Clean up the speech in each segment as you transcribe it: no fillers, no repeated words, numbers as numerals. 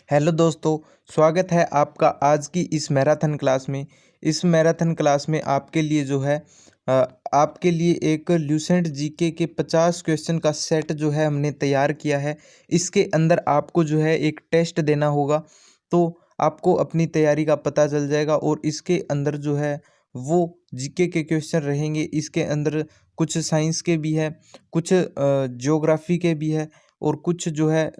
Hello दोस्तों, स्वागत है आपका आज की इस मैराथन क्लास में। इस मैराथन क्लास में आपके लिए जो है अ, आपके लिए एक ल्यूसेंट जीके के 50 क्वेश्चन का सेट जो है हमने तैयार किया है। इसके अंदर आपको जो है एक टेस्ट देना होगा, तो आपको अपनी तैयारी का पता चल जाएगा। और इसके अंदर जो है वो जीके के क्वेश्चन रहेंगे। इसके अंदर कुछ साइंस के भी है, कुछ ज्योग्राफी के भी है, और कुछ जो है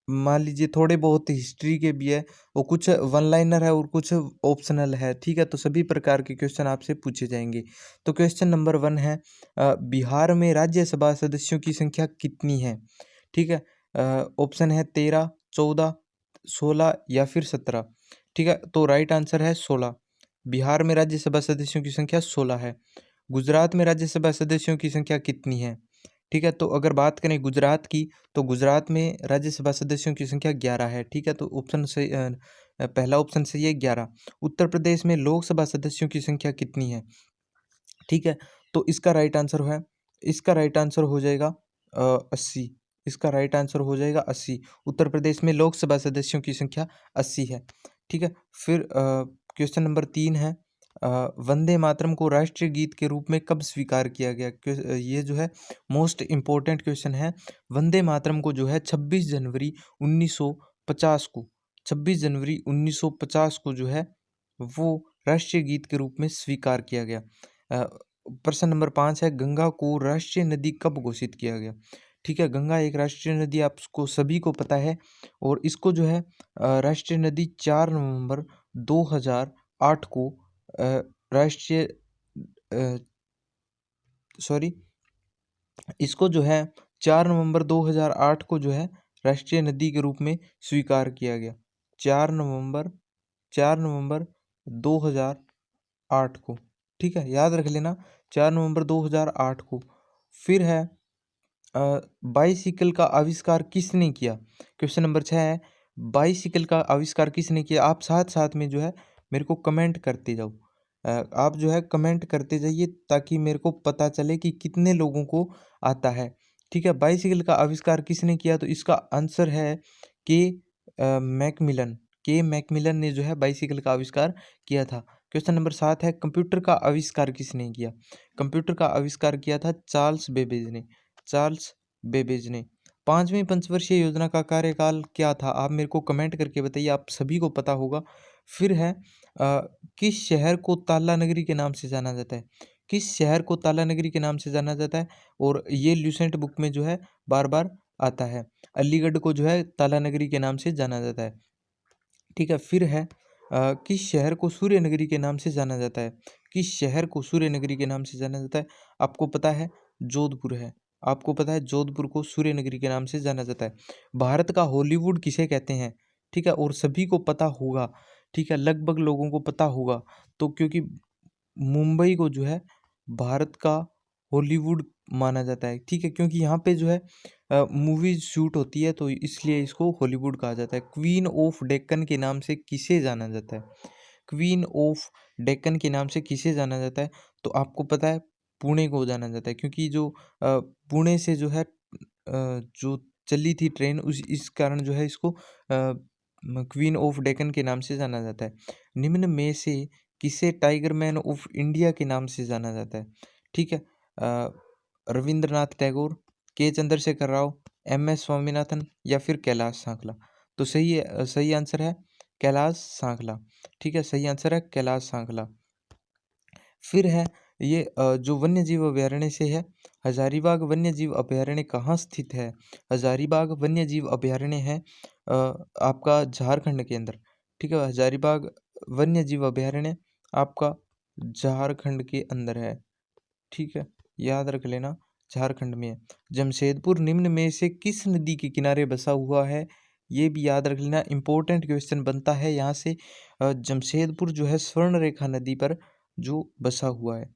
मान लीजिए थोड़े बहुत हिस्ट्री के भी है, और कुछ वन लाइनर है और कुछ ऑप्शनल है। ठीक है, तो सभी प्रकार के क्वेश्चन आपसे पूछे जाएंगे। तो क्वेश्चन नंबर 1 है, बिहार में राज्यसभा सदस्यों की संख्या कितनी है? ठीक है, ऑप्शन है 13, 14, 16 या फिर 17। ठीक है, तो राइट आंसर है 16। बिहार में राज्यसभा सदस्यों की संख्या 16 है। गुजरात में राज्यसभा सदस्यों की संख्या कितनी है? ठीक है, तो अगर बात करें गुजरात की, तो गुजरात में राज्यसभा सदस्यों की संख्या 11 है। ठीक है, तो ऑप्शन से पहला ऑप्शन सही है 11। उत्तर प्रदेश में लोकसभा सदस्यों की संख्या कितनी है? ठीक है, तो इसका राइट आंसर हो जाएगा 80। इसका राइट आंसर हो जाएगा 80। उत्तर प्रदेश में लोकसभा सदस्यों की संख्या 80 है। ठीक है, फिर क्वेश्चन नंबर 3 है, वंदे मातरम को राष्ट्रीय गीत के रूप में कब स्वीकार किया गया? ये जो है मोस्ट इम्पोर्टेंट क्वेश्चन है। वंदे मातरम को जो है 26 जनवरी 1950 को 26 जनवरी 1950 को जो है वो राष्ट्रीय गीत के रूप में स्वीकार किया गया। अ, प्रश्न नंबर 5 है, गंगा को राष्ट्रीय नदी कब घोषित किया गया? ठीक है, गंगा एक राष्ट्रीय नदी आपको सभी को पता है, और इसको जो है राष्ट्रीय नदी 4 नवंबर 2008 को अ, राष्ट्रीय सॉरी इसको जो है 4 नवंबर 2008 को जो है राष्ट्रीय नदी के रूप में स्वीकार किया गया। 4 नवंबर 4 नवंबर 2008 को। ठीक है, याद रख लेना, 4 नवंबर 2008 को। फिर है बाईसिकल का आविष्कार किसने किया? क्वेश्चन नंबर 6 है, बाईसिकल का आविष्कार किसने किया? आप साथ साथ में जो है मेरे को कमेंट करते जाओ। आप जो है कमेंट करते जाइए, ताकि मेरे को पता चले कि कितने लोगों को आता है। ठीक है, बाईसिकल का आविष्कार किसने किया? तो इसका आंसर है के मैकमिलन। के मैकमिलन ने जो है बाईसिकल का आविष्कार किया था। क्वेश्चन नंबर 7 है, कंप्यूटर का आविष्कार किसने किया? कंप्यूटर का आविष्कार किया था चार्ल्स बेबेज ने। चार्ल्स बेबेज ने। 5वीं पंचवर्षीय योजना का कार्यकाल क्या था? आप मेरे को कमेंट करके बताइए, आप सभी को पता होगा। फिर है किस शहर को ताला नगरी के नाम से जाना जाता है? किस शहर को ताला नगरी के नाम से जाना जाता है? और ये ल्यूसेंट बुक में जो है बार बार आता है। अलीगढ़ को जो है ताला नगरी के नाम से जाना जाता है। ठीक है, फिर है किस शहर को सूर्य नगरी के नाम से जाना जाता है? किस शहर को सूर्य नगरी के नाम से जाना जाता है? आपको पता है जोधपुर है। आपको पता है जोधपुर को सूर्य नगरी के नाम से जाना जाता है। भारत का हॉलीवुड किसे कहते हैं? ठीक है, और सभी को पता होगा। ठीक है, लगभग लोगों को पता होगा। तो क्योंकि मुंबई को जो है भारत का हॉलीवुड माना जाता है। ठीक है, क्योंकि यहाँ पे जो है मूवीज शूट होती है, तो इसलिए इसको हॉलीवुड कहा जाता है। क्वीन ऑफ डेक्कन के नाम से किसे जाना जाता है? क्वीन ऑफ डेक्कन के नाम से किसे जाना जाता है? तो आपको पता है पुणे को जाना जाता है, क्योंकि जो पुणे से जो है जो चली थी ट्रेन, उस इस कारण जो है इसको क्वीन ऑफ डेक्कन के नाम से जाना जाता है। निम्न में से किसे टाइगर मैन ऑफ इंडिया के नाम से जाना जाता है? ठीक है, रविंद्रनाथ टैगोर, के चंद्रशेखर राव, एम एस स्वामीनाथन या फिर कैलाश सांकला। तो सही आंसर है कैलाश सांकला। ठीक है, सही आंसर है कैलाश सांकला। फिर है ये जो वन्य जीव अभयारण्य से है, हजारीबाग वन्य जीव अभयारण्य कहाँ स्थित है? हजारीबाग वन्य जीव अभयारण्य है आपका झारखंड के अंदर। ठीक है, हजारीबाग वन्य जीव अभयारण्य आपका झारखंड के अंदर है। ठीक है, याद रख लेना, झारखंड में है। जमशेदपुर निम्न में से किस नदी के किनारे बसा हुआ है? ये भी याद रख लेना, इंपॉर्टेंट क्वेश्चन बनता है यहाँ से। जमशेदपुर जो है स्वर्ण रेखा नदी पर जो बसा हुआ है।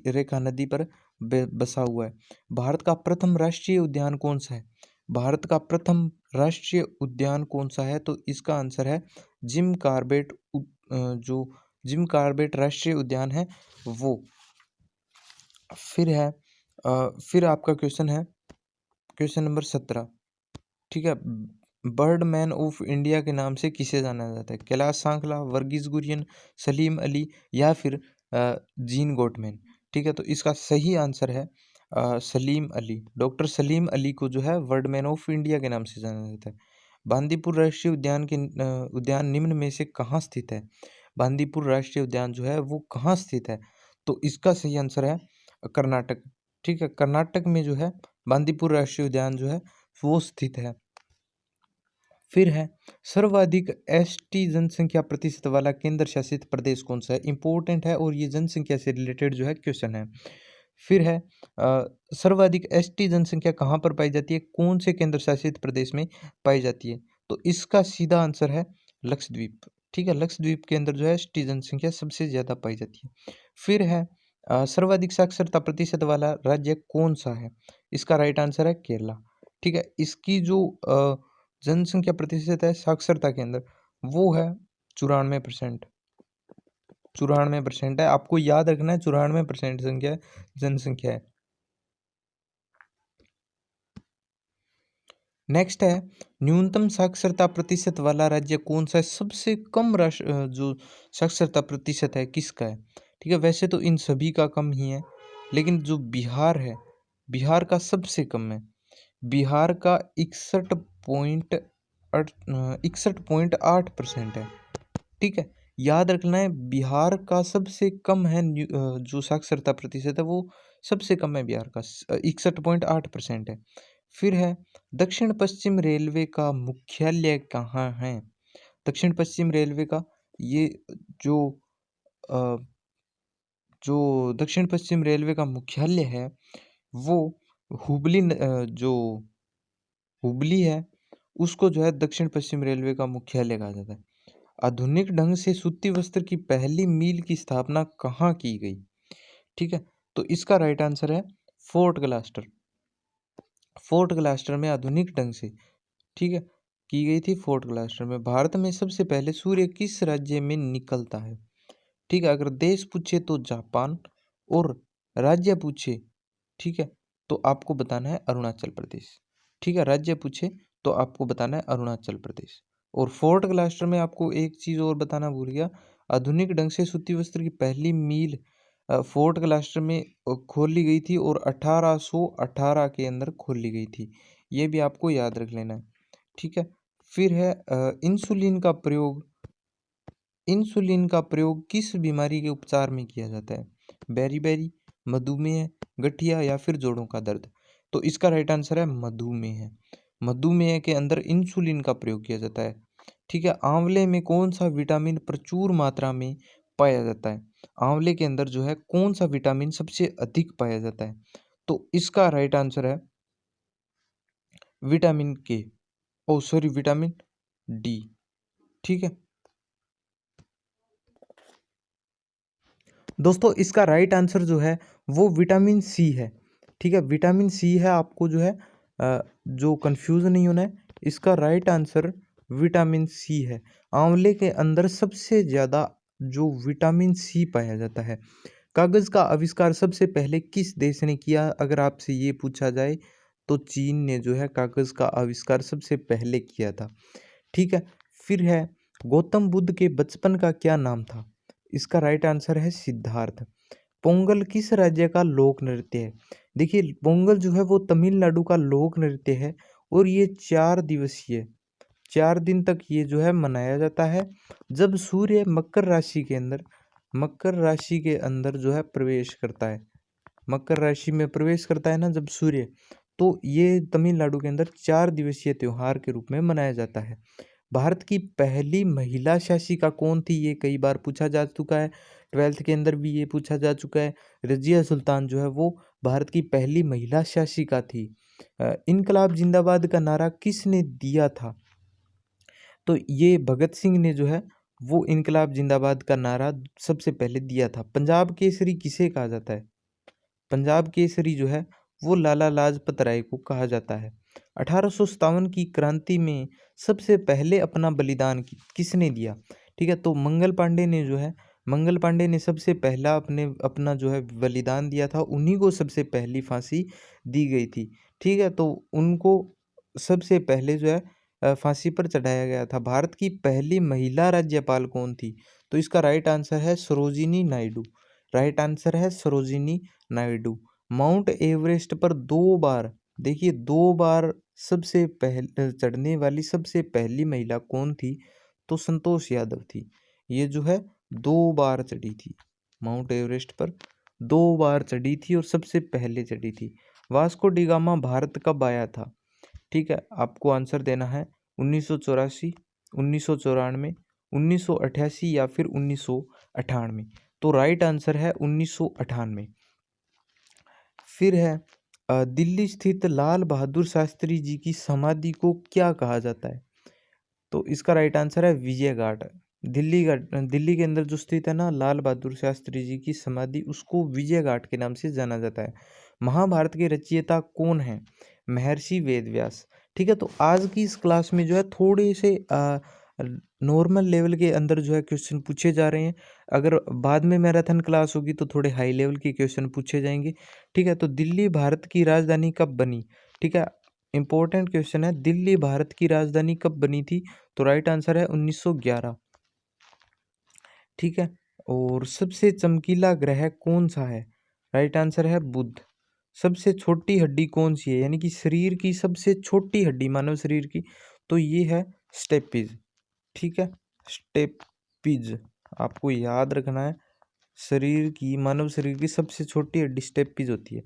रेखा नदी पर बसा हुआ है। भारत का प्रथम राष्ट्रीय उद्यान कौन सा है? भारत का प्रथम राष्ट्रीय उद्यान कौन सा है? तो इसका आंसर है जिम कार्बेट जो जिम कार्बेट राष्ट्रीय उद्यान है वो। फिर है फिर आपका क्वेश्चन है क्वेश्चन नंबर 17। ठीक है, बर्डमैन ऑफ इंडिया के नाम से किसे जाना जाता है? कैलाश सांकला, वर्गीज कुरियन, सलीम अली या फिर जीन गोटमैन। ठीक है, तो इसका सही आंसर है सलीम अली। डॉक्टर सलीम अली को जो है बर्डमैन ऑफ इंडिया के नाम से जाना जाता है। बांदीपुर राष्ट्रीय उद्यान के उद्यान निम्न में से कहाँ स्थित है? बांदीपुर राष्ट्रीय उद्यान जो है वो कहाँ स्थित है? तो इसका सही आंसर है कर्नाटक। ठीक है, कर्नाटक में जो है बांदीपुर राष्ट्रीय उद्यान जो है वो स्थित है। फिर है सर्वाधिक एसटी जनसंख्या प्रतिशत वाला केंद्र शासित प्रदेश कौन सा है? इंपॉर्टेंट है और ये जनसंख्या से रिलेटेड जो है क्वेश्चन है। फिर है सर्वाधिक एसटी जनसंख्या कहाँ पर पाई जाती है? कौन से केंद्र शासित प्रदेश में पाई जाती है? तो इसका सीधा आंसर है लक्षद्वीप। ठीक है, लक्षद्वीप के अंदर जो है एसटी जनसंख्या सबसे ज़्यादा पाई जाती है। फिर है सर्वाधिक साक्षरता प्रतिशत वाला राज्य कौन सा है? इसका राइट आंसर है केरला। ठीक है, इसकी जो जनसंख्या प्रतिशत है साक्षरता के अंदर वो है 94%। 94% है, आपको याद रखना है 94% संख्या जनसंख्या है। नेक्स्ट है न्यूनतम साक्षरता प्रतिशत वाला राज्य कौन सा है? सबसे कम जो साक्षरता प्रतिशत है किसका है? ठीक है, वैसे तो इन सभी का कम ही है, लेकिन जो बिहार है, बिहार का सबसे कम है। बिहार का 61.8% है। ठीक है, याद रखना है बिहार का सबसे कम है जो साक्षरता प्रतिशत है वो सबसे कम है बिहार का 61.8% है। फिर है दक्षिण पश्चिम रेलवे का मुख्यालय कहाँ है? दक्षिण पश्चिम रेलवे का ये जो अ, जो दक्षिण पश्चिम रेलवे का मुख्यालय है वो जो हुबली है उसको जो है दक्षिण पश्चिम रेलवे का मुख्यालय कहा जाता है। आधुनिक ढंग से सूती वस्त्र की पहली मील की स्थापना कहाँ की गई? ठीक है, तो इसका राइट आंसर है फोर्ट ग्लास्टर। फोर्ट ग्लास्टर में आधुनिक ढंग से, ठीक है, की गई थी फोर्ट ग्लास्टर में। भारत में सबसे पहले सूर्य किस राज्य में निकलता है? ठीक है, अगर देश पूछे तो जापान और राज्य पूछे, ठीक है, तो आपको बताना है अरुणाचल प्रदेश। ठीक है, राज्य पूछे तो आपको बताना है अरुणाचल प्रदेश। और फोर्ट ग्लास्टर में आपको एक चीज़ और बताना भूल गया, आधुनिक ढंग से सूती वस्त्र की पहली मील फोर्ट ग्लास्टर में खोली गई थी और 1818 के अंदर खोली गई थी। ये भी आपको याद रख लेना है। ठीक है, फिर है इंसुलिन का प्रयोग किस बीमारी के उपचार में किया जाता है? बेरी-बेरी, मधुमेह, गठिया या फिर जोड़ों का दर्द? तो इसका राइट आंसर है मधुमेह। मधुमेह के अंदर इंसुलिन का प्रयोग किया जाता है। ठीक है, आंवले में कौन सा विटामिन प्रचुर मात्रा में पाया जाता है? आंवले के अंदर जो है कौन सा विटामिन सबसे अधिक पाया जाता है? तो इसका राइट आंसर है विटामिन के, ओ सॉरी विटामिन डी। ठीक है दोस्तों, इसका राइट आंसर जो है वो विटामिन सी है। ठीक है, विटामिन सी है। आपको जो है जो कंफ्यूज नहीं होना है, इसका राइट आंसर विटामिन सी है। आंवले के अंदर सबसे ज़्यादा जो विटामिन सी पाया जाता है। कागज़ का आविष्कार सबसे पहले किस देश ने किया? अगर आपसे ये पूछा जाए तो चीन ने जो है कागज़ का आविष्कार सबसे पहले किया था। ठीक है, फिर है गौतम बुद्ध के बचपन का क्या नाम था? इसका राइट आंसर है सिद्धार्थ। पोंगल किस राज्य का लोक नृत्य है? देखिए, पोंगल जो है वो तमिलनाडु का लोक नृत्य है और ये 4 दिवसीय, 4 दिन तक ये जो है मनाया जाता है। जब सूर्य मकर राशि के अंदर जो है प्रवेश करता है, मकर राशि में प्रवेश करता है ना जब सूर्य, तो ये तमिलनाडु के अंदर 4 दिवसीय त्योहार के रूप में मनाया जाता है। भारत की पहली महिला शासिका कौन थी? ये कई बार पूछा जा चुका है, 12th के अंदर भी ये पूछा जा चुका है। रजिया सुल्तान जो है वो भारत की पहली महिला शासिका थी। इनकलाब जिंदाबाद का नारा किसने दिया था? तो ये भगत सिंह ने जो है वो इनकलाब जिंदाबाद का नारा सबसे पहले दिया था। पंजाब केसरी किसे कहा जाता है? पंजाब केसरी जो है वो लाला लाजपत राय को कहा जाता है। 1857 की क्रांति में सबसे पहले अपना बलिदान किसने दिया? ठीक है, तो मंगल पांडे ने सबसे पहला अपना जो है बलिदान दिया था, उन्हीं को सबसे पहली फांसी दी गई थी। ठीक है, तो उनको सबसे पहले जो है फांसी पर चढ़ाया गया था? भारत की पहली महिला राज्यपाल कौन थी? तो इसका राइट आंसर है सरोजिनी नायडू। राइट आंसर है सरोजिनी नायडू। माउंट एवरेस्ट पर 2 बार, देखिए 2 बार सबसे पहले चढ़ने वाली सबसे पहली महिला कौन थी? तो संतोष यादव थी। ये जो है 2 बार चढ़ी थी, माउंट एवरेस्ट पर 2 बार चढ़ी थी और सबसे पहले चढ़ी थी। वास्को डी गामा भारत कब आया था? ठीक है, आपको आंसर देना है 1984, 1994, 1988 या फिर 1998। तो राइट आंसर है 1998। फिर है दिल्ली स्थित लाल बहादुर शास्त्री जी की समाधि को क्या कहा जाता है? तो इसका राइट आंसर है विजय घाट। दिल्ली के अंदर जो स्थित है ना लाल बहादुर शास्त्री जी की समाधि, उसको विजय घाट के नाम से जाना जाता है। महाभारत के रचयिता कौन है? महर्षि वेदव्यास। ठीक है, तो आज की इस क्लास में जो है थोड़े से नॉर्मल लेवल के अंदर जो है क्वेश्चन पूछे जा रहे हैं। अगर बाद में मैराथन क्लास होगी तो थोड़े हाई लेवल के क्वेश्चन पूछे जाएंगे। ठीक है, तो दिल्ली भारत की राजधानी कब बनी? ठीक है, इंपॉर्टेंट क्वेश्चन है, दिल्ली भारत की राजधानी कब बनी थी? तो राइट आंसर है 1911। ठीक है, और सबसे चमकीला ग्रह कौन सा है? राइट आंसर है बुध। सबसे छोटी हड्डी कौन सी है, यानी कि शरीर की सबसे छोटी हड्डी मानव शरीर की? तो ये है स्टेपिज। ठीक है, स्टेपिज आपको याद रखना है। मानव शरीर की सबसे छोटी हड्डी स्टेपिज होती है।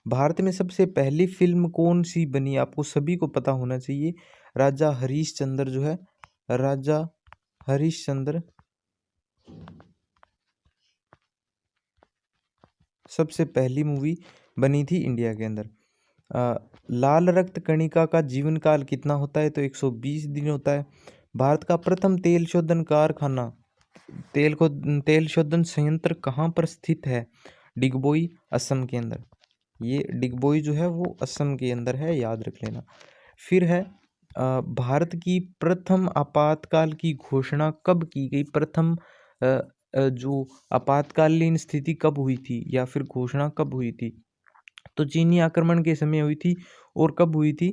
भारत में सबसे पहली फिल्म कौन सी बनी? आपको सभी को पता होना चाहिए, राजा हरीशचंद्र जो है, राजा हरीशचंद्र सबसे पहली मूवी बनी थी इंडिया के अंदर। लाल रक्त कणिका का जीवन काल कितना होता है? तो 120 दिन होता है। भारत का प्रथम तेल शोधन कारखाना, तेल शोधन संयंत्र कहाँ पर स्थित है? डिगबोई, असम के अंदर। ये डिगबोई जो है वो असम के अंदर है, याद रख लेना। फिर है भारत की प्रथम आपातकाल की घोषणा कब की गई? प्रथम जो आपातकालीन स्थिति कब हुई थी या फिर घोषणा कब हुई थी? तो चीनी आक्रमण के समय हुई थी। और कब हुई थी?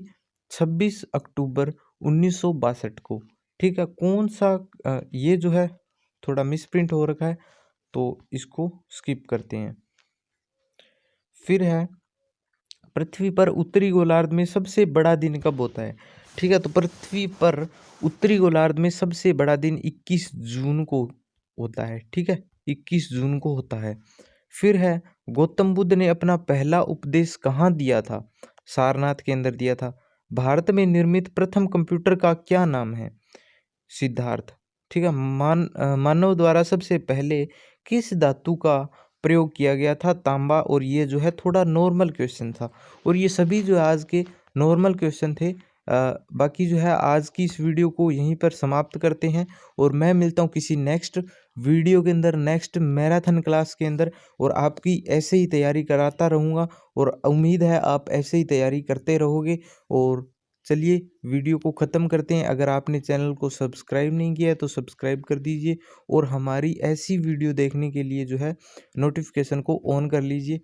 26 अक्टूबर 1962 को। ठीक है, कौन सा ये जो है थोड़ा मिसप्रिंट हो रखा है, तो इसको स्किप करते हैं। फिर है पृथ्वी पर उत्तरी गोलार्ध में सबसे बड़ा दिन कब होता है? ठीक है, तो पृथ्वी पर उत्तरी गोलार्ध में सबसे बड़ा दिन 21 जून को होता है। ठीक है, 21 जून को होता है। फिर है गौतम बुद्ध ने अपना पहला उपदेश कहाँ दिया था? सारनाथ के अंदर दिया था। भारत में निर्मित प्रथम कंप्यूटर का क्या नाम है? सिद्धार्थ। ठीक है, मानव द्वारा सबसे पहले किस धातु का प्रयोग किया गया था? तांबा। और ये जो है थोड़ा नॉर्मल क्वेश्चन था, और ये सभी जो आज के नॉर्मल क्वेश्चन थे। बाकी जो है आज की इस वीडियो को यहीं पर समाप्त करते हैं, और मैं मिलता हूँ किसी नेक्स्ट वीडियो के अंदर, नेक्स्ट मैराथन क्लास के अंदर, और आपकी ऐसे ही तैयारी कराता रहूँगा, और उम्मीद है आप ऐसे ही तैयारी करते रहोगे। और चलिए वीडियो को ख़त्म करते हैं। अगर आपने चैनल को सब्सक्राइब नहीं किया है तो सब्सक्राइब कर दीजिए, और हमारी ऐसी वीडियो देखने के लिए जो है नोटिफिकेशन को ऑन कर लीजिए।